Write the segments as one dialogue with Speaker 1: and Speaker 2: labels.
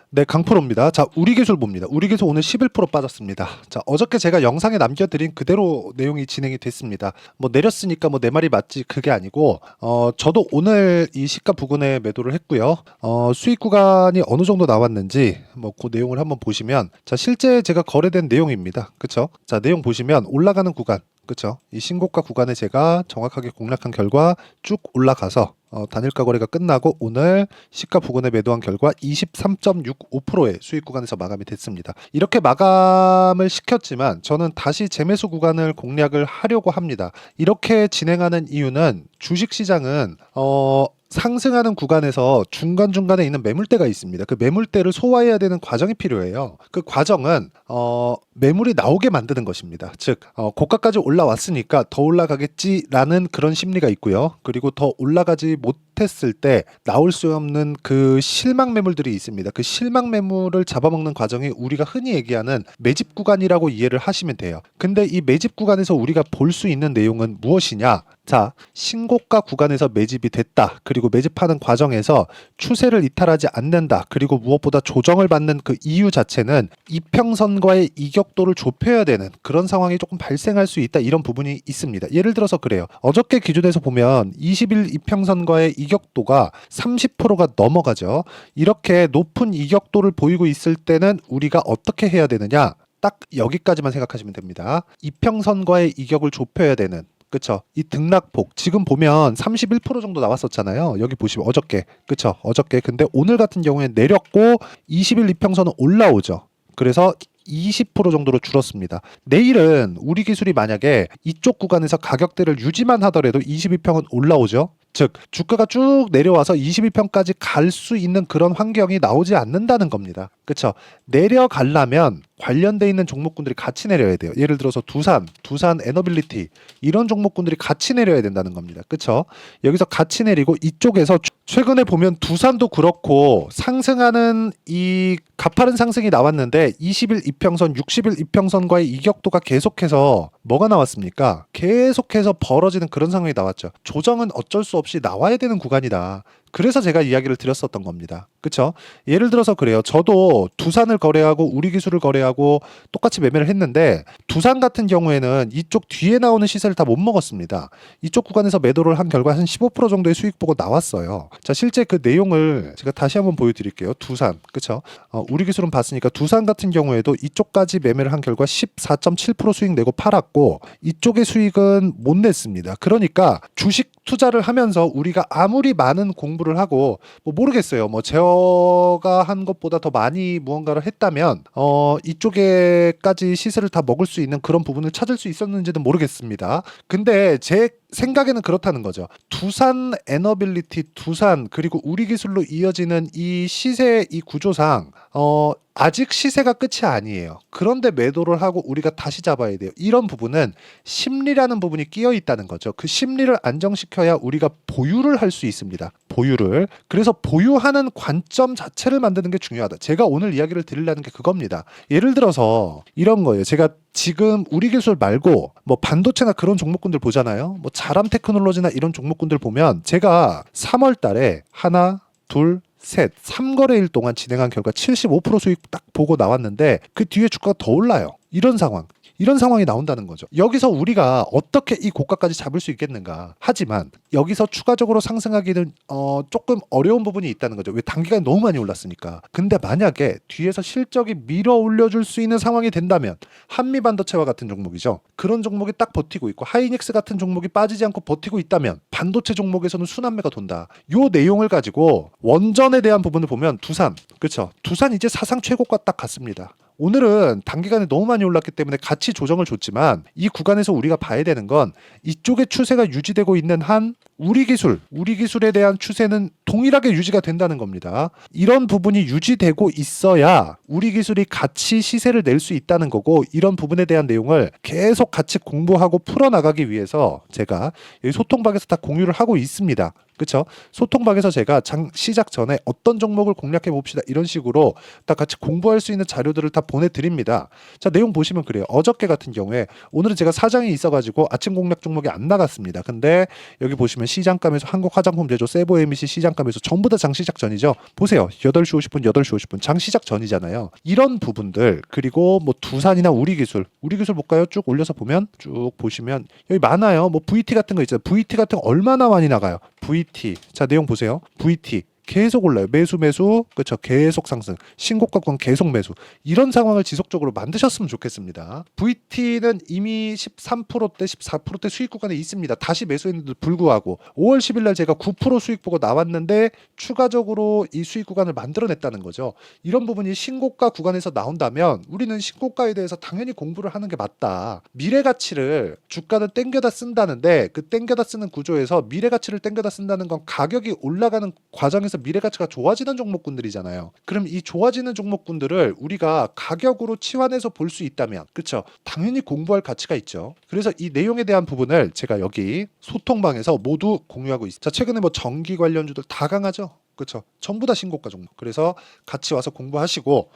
Speaker 1: 네, 강프로입니다. 자, 우리기술 봅니다. 우리기술 오늘 11% 빠졌습니다. 자, 어저께 제가 영상에 남겨드린 그대로 내용이 진행이 됐습니다. 뭐 내렸으니까 뭐 내 말이 맞지 그게 아니고 저도 오늘 이 시가 부근에 매도를 했고요. 수익 구간이 어느 정도 나왔는지 뭐 그 내용을 한번 보시면 자, 실제 제가 거래된 내용입니다. 그쵸? 자, 내용 보시면 올라가는 구간 그쵸? 이 신고가 구간에 제가 정확하게 공략한 결과 쭉 올라가서 단일가 거래가 끝나고 오늘 시가 부근에 매도한 결과 23.65%의 수익 구간에서 마감이 됐습니다. 이렇게 마감을 시켰지만 저는 다시 재매수 구간을 공략을 하려고 합니다. 이렇게 진행하는 이유는 주식시장은 상승하는 구간에서 중간중간에 있는 매물대가 있습니다. 그 매물대를 소화해야 되는 과정이 필요해요. 그 과정은 매물이 나오게 만드는 것입니다. 즉 고가까지 올라왔으니까 더 올라가겠지라는 그런 심리가 있고요. 그리고 더 올라가지 못했을 때 나올 수 없는 그 실망 매물들이 있습니다. 그 실망 매물을 잡아먹는 과정이 우리가 흔히 얘기하는 매집 구간이라고 이해를 하시면 돼요. 근데 이 매집 구간에서 우리가 볼 수 있는 내용은 무엇이냐? 자, 신고가 구간에서 매집이 됐다. 그리고 매집하는 과정에서 추세를 이탈하지 않는다. 그리고 무엇보다 조정을 받는 그 이유 자체는 이평선과의 이격도를 좁혀야 되는 그런 상황이 조금 발생할 수 있다. 이런 부분이 있습니다. 예를 들어서 그래요. 어저께 기준에서 보면 20일 이평선과의 이격도가 30%가 넘어가죠. 이렇게 높은 이격도를 보이고 있을 때는 우리가 어떻게 해야 되느냐? 딱 여기까지만 생각하시면 됩니다. 이평선과의 이격을 좁혀야 되는 그쵸? 이 등락폭 지금 보면 31% 정도 나왔었잖아요. 여기 보시면 어저께 그쵸? 어저께 근데 오늘 같은 경우에 내렸고 20일 이평선은 올라오죠. 그래서 20% 정도로 줄었습니다. 내일은 우리 기술이 만약에 이쪽 구간에서 가격대를 유지만 하더라도 22평은 올라오죠. 즉 주가가 쭉 내려와서 22평까지 갈 수 있는 그런 환경이 나오지 않는다는 겁니다. 그쵸? 내려가려면 관련돼 있는 종목군들이 같이 내려야 돼요. 예를 들어서 두산 에너빌리티 이런 종목군들이 같이 내려야 된다는 겁니다. 그쵸? 여기서 같이 내리고 이쪽에서 최근에 보면 두산도 그렇고 상승하는 이 가파른 상승이 나왔는데 20일 이평선, 60일 이평선과의 이격도가 계속해서 뭐가 나왔습니까? 계속해서 벌어지는 그런 상황이 나왔죠. 조정은 어쩔 수 없이 나와야 되는 구간이다. 그래서 제가 이야기를 드렸었던 겁니다. 그쵸? 예를 들어서 그래요. 저도 두산을 거래하고 우리기술을 거래하고 똑같이 매매를 했는데 두산 같은 경우에는 이쪽 뒤에 나오는 시세를 다 못 먹었습니다. 이쪽 구간에서 매도를 한 결과 한 15% 정도의 수익 보고 나왔어요. 자, 실제 그 내용을 제가 다시 한번 보여드릴게요. 두산, 그쵸? 우리기술은 봤으니까 두산 같은 경우에도 이쪽까지 매매를 한 결과 14.7% 수익 내고 팔았고 이쪽의 수익은 못 냈습니다. 그러니까 주식 투자를 하면서 우리가 아무리 많은 공부를 하고 뭐 모르겠어요. 뭐 제가 한 것보다 더 많이 무언가를 했다면 이쪽에까지 시세를 다 먹을 수 있는 그런 부분을 찾을 수 있었는지는 모르겠습니다. 근데 제 생각에는 그렇다는 거죠. 두산 에너빌리티, 두산 그리고 우리기술로 이어지는 이 시세 이 구조상 아직 시세가 끝이 아니에요. 그런데 매도를 하고 우리가 다시 잡아야 돼요. 이런 부분은 심리라는 부분이 끼어 있다는 거죠. 그 심리를 안정시켜야 우리가 보유를 할 수 있습니다. 보유를. 그래서 보유하는 관점 자체를 만드는 게 중요하다. 제가 오늘 이야기를 드리려는 게 그겁니다. 예를 들어서 이런 거예요. 제가 지금 우리기술 말고 뭐 반도체나 그런 종목군들 보잖아요. 뭐 자람 테크놀로지나 이런 종목군들 보면 제가 3월 달에 하나, 둘, 셋, 3거래일 동안 진행한 결과 75% 수익 딱 보고 나왔는데 그 뒤에 주가가 더 올라요. 이런 상황이 나온다는 거죠. 여기서 우리가 어떻게 이 고가까지 잡을 수 있겠는가. 하지만 여기서 추가적으로 상승하기는 조금 어려운 부분이 있다는 거죠. 왜 단기간에 너무 많이 올랐으니까. 근데 만약에 뒤에서 실적이 밀어 올려줄 수 있는 상황이 된다면 한미반도체와 같은 종목이죠. 그런 종목이 딱 버티고 있고 하이닉스 같은 종목이 빠지지 않고 버티고 있다면 반도체 종목에서는 순환매가 돈다. 요 내용을 가지고 원전에 대한 부분을 보면 두산, 그렇죠? 두산 이제 사상 최고가 딱 갔습니다. 오늘은 단기간에 너무 많이 올랐기 때문에 같이 조정을 줬지만 이 구간에서 우리가 봐야 되는 건 이쪽의 추세가 유지되고 있는 한 우리기술에 대한 추세는 동일하게 유지가 된다는 겁니다. 이런 부분이 유지되고 있어야 우리기술이 같이 시세를 낼 수 있다는 거고 이런 부분에 대한 내용을 계속 같이 공부하고 풀어나가기 위해서 제가 여기 소통방에서 다 공유를 하고 있습니다. 그쵸? 소통방에서 제가 장 시작 전에 어떤 종목을 공략해 봅시다. 이런 식으로 다 같이 공부할 수 있는 자료들을 다 보내드립니다. 자, 내용 보시면 그래요. 어저께 같은 경우에 오늘은 제가 사정이 있어가지고 아침 공략 종목이 안 나갔습니다. 근데 여기 보시면 시장감에서 한국 화장품 제조, 세부 에미시 시장감에서 전부 다 장 시작 전이죠. 보세요. 8시 50분, 8시 50분 장 시작 전이잖아요. 이런 부분들 그리고 뭐 두산이나 우리기술 볼까요? 쭉 올려서 보면 쭉 보시면 여기 많아요. 뭐 VT 같은 거 있잖아요. VT 같은 거 얼마나 많이 나가요. VT. 자, 내용 보세요. VT. 계속 올라요. 매수 그렇죠. 계속 상승. 신고가권 계속 매수. 이런 상황을 지속적으로 만드셨으면 좋겠습니다. VT는 이미 13%대 14%대 수익 구간에 있습니다. 다시 매수했는데도 불구하고 5월 10일 날 제가 9% 수익 보고 나왔는데 추가적으로 이 수익 구간을 만들어냈다는 거죠. 이런 부분이 신고가 구간에서 나온다면 우리는 신고가에 대해서 당연히 공부를 하는 게 맞다. 미래 가치를 주가는 땡겨다 쓴다는데 그 땡겨다 쓰는 구조에서 미래 가치를 땡겨다 쓴다는 건 가격이 올라가는 과정에서 미래 가치가 좋아지는 종목군들이잖아요. 그럼 이 좋아지는 종목군들을 우리가 가격으로 치환해서 볼 수 있다면, 그렇죠? 당연히 공부할 가치가 있죠. 그래서 이 내용에 대한 부분을 제가 여기 소통방에서 모두 공유하고 있습니다. 자, 최근에 뭐 전기 관련주들 다 강하죠. 그렇죠. 전부 다 신고가 종목. 그래서 같이 와서 공부하시고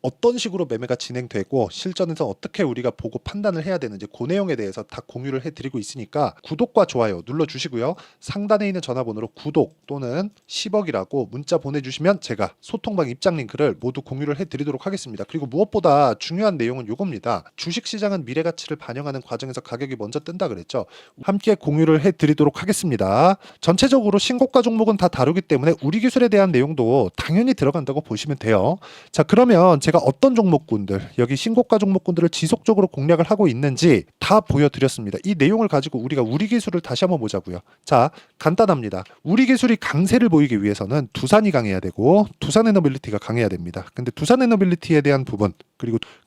Speaker 1: 어떤 식으로 매매가 진행되고 실전에서 어떻게 우리가 보고 판단을 해야 되는지 그 내용에 대해서 다 공유를 해드리고 있으니까 구독과 좋아요 눌러주시고요. 상단에 있는 전화번호로 구독 또는 10억이라고 문자 보내주시면 제가 소통방 입장 링크를 모두 공유를 해드리도록 하겠습니다. 그리고 무엇보다 중요한 내용은 이겁니다. 주식시장은 미래가치를 반영하는 과정에서 가격이 먼저 뜬다 그랬죠. 함께 공유를 해드리도록 하겠습니다. 전체적으로 신고가 종목은 다 다루기 때문에 우리 기술에 대한 내용도 당연히 들어간다고 보시면 돼요. 자, 그러면 제가 어떤 종목군들, 여기 신고가 종목군들을 지속적으로 공략을 하고 있는지 다 보여드렸습니다. 이 내용을 가지고 우리가 우리 기술을 다시 한번 보자고요. 자, 간단합니다. 우리 기술이 강세를 보이기 위해서는 두산이 강해야 되고 두산에너빌리티가 강해야 됩니다. 근데 두산에너빌리티에 대한 부분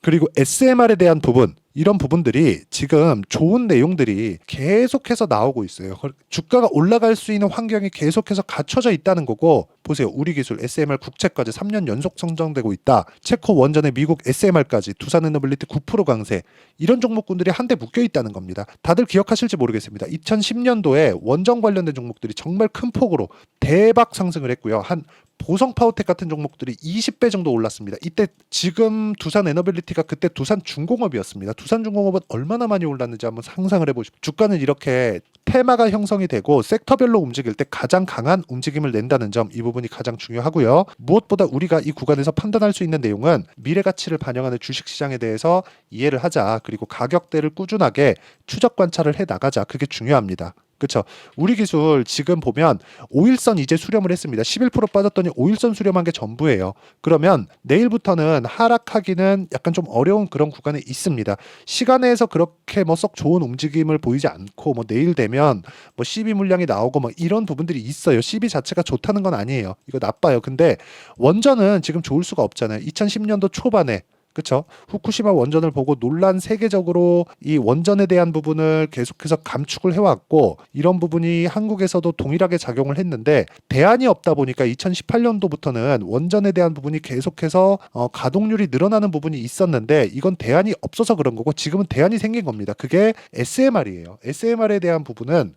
Speaker 1: 그리고 SMR에 대한 부분 이런 부분들이 지금 좋은 내용들이 계속해서 나오고 있어요. 주가가 올라갈 수 있는 환경이 계속해서 갖춰져 있다는 거고 보세요. 우리기술 SMR 국채까지 3년 연속 성장되고 있다. 체코 원전의 미국 SMR까지 두산에너빌리티 9% 강세 이런 종목군들이 한데 묶여 있다는 겁니다. 다들 기억하실지 모르겠습니다. 2010년도에 원전 관련된 종목들이 정말 큰 폭으로 대박 상승을 했고요. 한 보성 파워텍 같은 종목들이 20배 정도 올랐습니다. 이때 지금 두산에너빌리티가 그때 두산중공업이었습니다. 두산중공업은 얼마나 많이 올랐는지 한번 상상을 해보십시오. 주가는 이렇게 테마가 형성이 되고 섹터별로 움직일 때 가장 강한 움직임을 낸다는 점 이 부분이 가장 중요하고요. 무엇보다 우리가 이 구간에서 판단할 수 있는 내용은 미래 가치를 반영하는 주식시장에 대해서 이해를 하자. 그리고 가격대를 꾸준하게 추적 관찰을 해 나가자. 그게 중요합니다. 그렇죠. 우리 기술 지금 보면 5일선 이제 수렴을 했습니다. 11% 빠졌더니 5일선 수렴한 게 전부예요. 그러면 내일부터는 하락하기는 약간 좀 어려운 그런 구간에 있습니다. 시간에서 그렇게 뭐 썩 좋은 움직임을 보이지 않고 뭐 내일 되면 뭐 CB 물량이 나오고 뭐 이런 부분들이 있어요. CB 자체가 좋다는 건 아니에요. 이거 나빠요. 근데 원전은 지금 좋을 수가 없잖아요. 2010년도 초반에 그렇죠. 후쿠시마 원전을 보고 논란 세계적으로 이 원전에 대한 부분을 계속해서 감축을 해왔고 이런 부분이 한국에서도 동일하게 작용을 했는데 대안이 없다 보니까 2018년도부터는 원전에 대한 부분이 계속해서 가동률이 늘어나는 부분이 있었는데 이건 대안이 없어서 그런 거고 지금은 대안이 생긴 겁니다. 그게 SMR이에요. SMR에 대한 부분은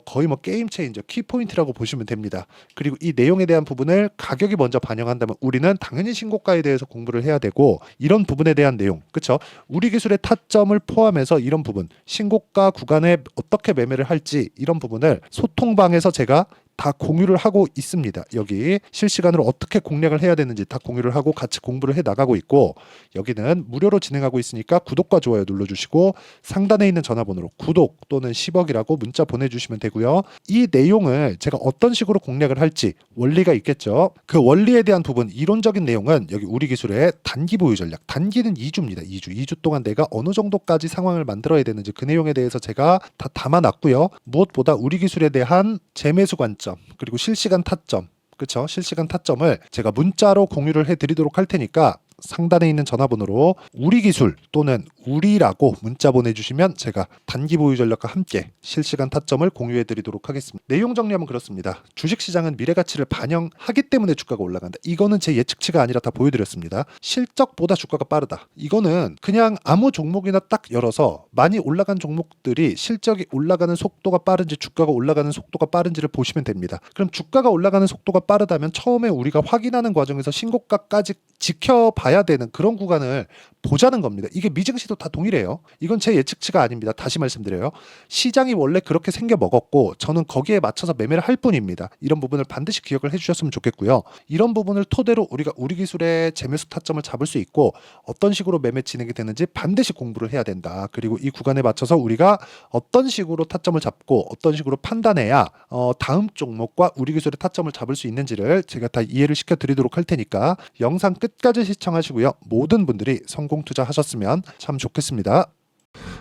Speaker 1: 거의 뭐 게임 체인저 키포인트라고 보시면 됩니다. 그리고 이 내용에 대한 부분을 가격이 먼저 반영한다면 우리는 당연히 신고가에 대해서 공부를 해야 되고 이런 부분에 대한 내용, 그렇죠? 우리 기술의 타점을 포함해서 이런 부분, 신고가 구간에 어떻게 매매를 할지 이런 부분을 소통방에서 제가 다 공유를 하고 있습니다. 여기 실시간으로 어떻게 공략을 해야 되는지 다 공유를 하고 같이 공부를 해 나가고 있고 여기는 무료로 진행하고 있으니까 구독과 좋아요 눌러주시고 상단에 있는 전화번호로 구독 또는 10억이라고 문자 보내주시면 되고요. 이 내용을 제가 어떤 식으로 공략을 할지 원리가 있겠죠. 그 원리에 대한 부분 이론적인 내용은 여기 우리 기술의 단기 보유 전략 단기는 2주입니다. 2주 동안 내가 어느 정도까지 상황을 만들어야 되는지 그 내용에 대해서 제가 다 담아놨고요. 무엇보다 우리 기술에 대한 재매수 관점 그리고 실시간 타점 그렇죠. 실시간 타점을 제가 문자로 공유를 해드리도록 할 테니까 상단에 있는 전화번호로 우리기술 또는 우리라고 문자 보내주시면 제가 단기 보유 전략과 함께 실시간 타점을 공유해드리도록 하겠습니다. 내용 정리하면 그렇습니다. 주식시장은 미래가치를 반영하기 때문에 주가가 올라간다. 이거는 제 예측치가 아니라 다 보여드렸습니다. 실적보다 주가가 빠르다. 이거는 그냥 아무 종목이나 딱 열어서 많이 올라간 종목들이 실적이 올라가는 속도가 빠른지 주가가 올라가는 속도가 빠른지를 보시면 됩니다. 그럼 주가가 올라가는 속도가 빠르다면 처음에 우리가 확인하는 과정에서 신고가까지 지켜봐야 되는 그런 구간을 보자는 겁니다. 이게 미증시도 다 동일해요. 이건 제 예측치가 아닙니다. 다시 말씀드려요. 시장이 원래 그렇게 생겨 먹었고 저는 거기에 맞춰서 매매를 할 뿐입니다. 이런 부분을 반드시 기억을 해주셨으면 좋겠고요. 이런 부분을 토대로 우리가 우리 기술의 재매수 타점을 잡을 수 있고 어떤 식으로 매매 진행이 되는지 반드시 공부를 해야 된다. 그리고 이 구간에 맞춰서 우리가 어떤 식으로 타점을 잡고 어떤 식으로 판단해야 다음 종목과 우리 기술의 타점을 잡을 수 있는지를 제가 다 이해를 시켜드리도록 할 테니까 영상 끝까지 시청하시고요. 모든 분들이 성공 투자하셨으면 참 좋겠습니다.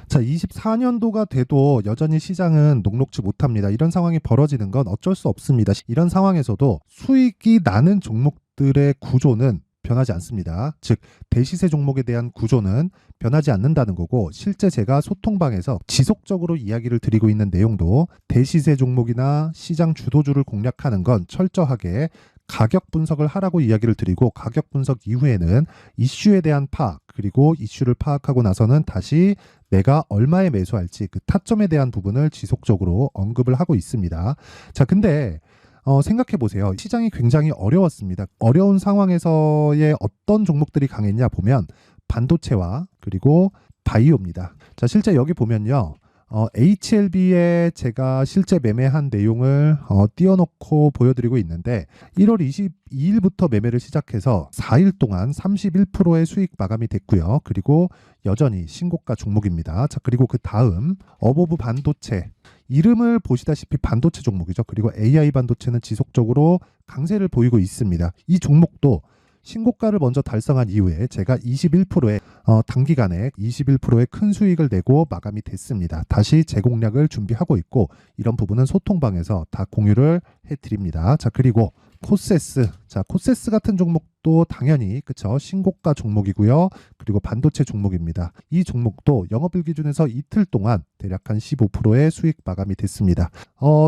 Speaker 1: 자, 24년도가 돼도 여전히 시장은 녹록지 못합니다. 이런 상황이 벌어지는 건 어쩔 수 없습니다. 이런 상황에서도 수익이 나는 종목들의 구조는 변하지 않습니다. 즉 대시세 종목에 대한 구조는 변하지 않는다는 거고, 실제 제가 소통방에서 지속적으로 이야기를 드리고 있는 내용도 대시세 종목이나 시장 주도주를 공략하는 건 철저하게 가격 분석을 하라고 이야기를 드리고, 가격 분석 이후에는 이슈에 대한 파악, 그리고 이슈를 파악하고 나서는 다시 내가 얼마에 매수할지 그 타점에 대한 부분을 지속적으로 언급을 하고 있습니다. 자, 근데 생각해 보세요. 시장이 굉장히 어려웠습니다. 어려운 상황에서의 어떤 종목들이 강했냐 보면 반도체와 그리고 바이오입니다. 자, 실제 여기 보면요. HLB에 제가 실제 매매한 내용을 띄워놓고 보여드리고 있는데 1월 22일부터 매매를 시작해서 4일 동안 31%의 수익 마감이 됐고요. 그리고 여전히 신고가 종목입니다. 자, 그리고 그 다음 어보브 반도체, 이름을 보시다시피 반도체 종목이죠. 그리고 AI 반도체는 지속적으로 강세를 보이고 있습니다. 이 종목도 신고가를 먼저 달성한 이후에 제가 21%의 단기간에 21%의 큰 수익을 내고 마감이 됐습니다. 다시 재공략을 준비하고 있고, 이런 부분은 소통방에서 다 공유를 해드립니다. 자, 그리고 코세스. 자, 코세스 같은 종목도 당연히 그쵸, 신고가 종목이고요. 그리고 반도체 종목입니다. 이 종목도 영업일 기준에서 이틀 동안 대략 한 15%의 수익 마감이 됐습니다.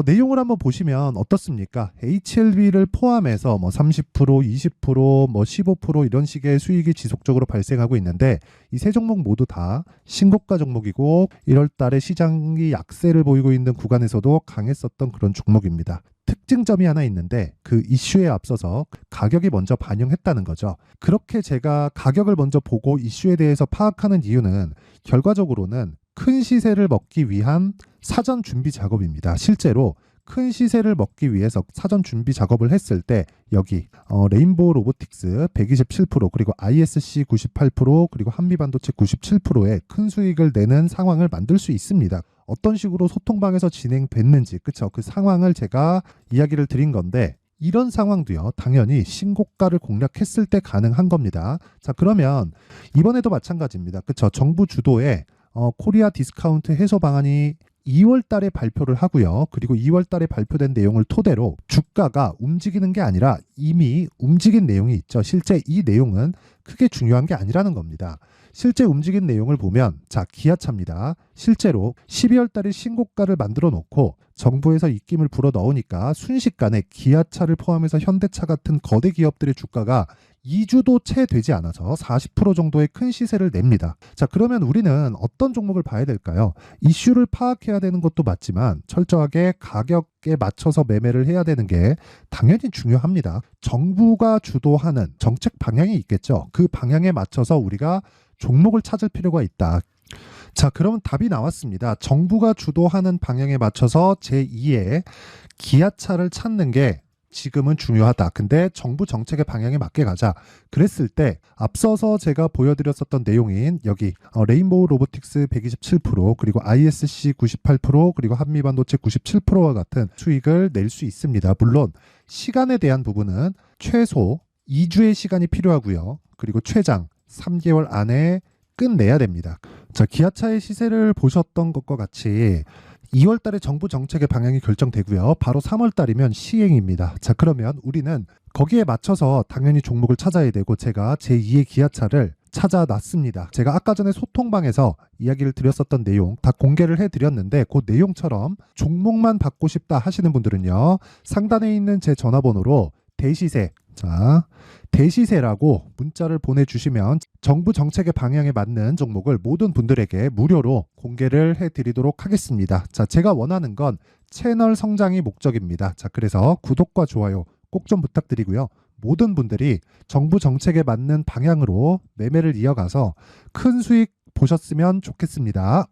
Speaker 1: 내용을 한번 보시면 어떻습니까? HLB를 포함해서 뭐 30%, 20%, 뭐 15% 이런 식의 수익이 지속적으로 발생하고 있는데, 이 세 종목 모두 다 신고가 종목이고 1월 달에 시장이 약세를 보이고 있는 구간에서도 강했었던 그런 종목입니다. 특징점이 하나 있는데 그 이슈에 앞서서 가격이 먼저 반영했다는 거죠. 그렇게 제가 가격을 먼저 보고 이슈에 대해서 파악하는 이유는 결과적으로는 큰 시세를 먹기 위한 사전 준비 작업입니다. 실제로 큰 시세를 먹기 위해서 사전 준비 작업을 했을 때 여기 레인보우 로보틱스 127%, 그리고 ISC 98%, 그리고 한미반도체 97%의 큰 수익을 내는 상황을 만들 수 있습니다. 어떤 식으로 소통방에서 진행됐는지, 그쵸? 그 상황을 제가 이야기를 드린 건데, 이런 상황도요, 당연히 신고가를 공략했을 때 가능한 겁니다. 자, 그러면 이번에도 마찬가지입니다. 그쵸? 정부 주도의 코리아 디스카운트 해소 방안이 2월 달에 발표를 하고요. 그리고 2월 달에 발표된 내용을 토대로 주가가 움직이는 게 아니라 이미 움직인 내용이 있죠. 실제 이 내용은 크게 중요한 게 아니라는 겁니다. 실제 움직인 내용을 보면, 자, 기아차입니다. 실제로 12월 달에 신고가를 만들어 놓고 정부에서 입김을 불어 넣으니까 순식간에 기아차를 포함해서 현대차 같은 거대 기업들의 주가가 2주도 채 되지 않아서 40% 정도의 큰 시세를 냅니다. 자, 그러면 우리는 어떤 종목을 봐야 될까요? 이슈를 파악해야 되는 것도 맞지만 철저하게 가격에 맞춰서 매매를 해야 되는 게 당연히 중요합니다. 정부가 주도하는 정책 방향이 있겠죠. 그 방향에 맞춰서 우리가 종목을 찾을 필요가 있다. 자, 그러면 답이 나왔습니다. 정부가 주도하는 방향에 맞춰서 제2의 기아차를 찾는 게 지금은 중요하다. 근데 정부 정책의 방향에 맞게 가자. 그랬을 때 앞서서 제가 보여드렸었던 내용인 여기 레인보우 로보틱스 127%, 그리고 ISC 98%, 그리고 한미반도체 97%와 같은 수익을 낼 수 있습니다. 물론 시간에 대한 부분은 최소 2주의 시간이 필요하고요. 그리고 최장 3개월 안에 끝내야 됩니다. 자, 기아차의 시세를 보셨던 것과 같이 2월 달에 정부 정책의 방향이 결정되고요. 바로 3월 달이면 시행입니다. 자, 그러면 우리는 거기에 맞춰서 당연히 종목을 찾아야 되고 제가 제2의 기아차를 찾아놨습니다. 제가 아까 전에 소통방에서 이야기를 드렸었던 내용 다 공개를 해드렸는데 그 내용처럼 종목만 받고 싶다 하시는 분들은요. 상단에 있는 제 전화번호로 대시세, 자, 대시세라고 문자를 보내주시면 정부 정책의 방향에 맞는 종목을 모든 분들에게 무료로 공개를 해드리도록 하겠습니다. 자, 제가 원하는 건 채널 성장이 목적입니다. 자, 그래서 구독과 좋아요 꼭 좀 부탁드리고요. 모든 분들이 정부 정책에 맞는 방향으로 매매를 이어가서 큰 수익 보셨으면 좋겠습니다.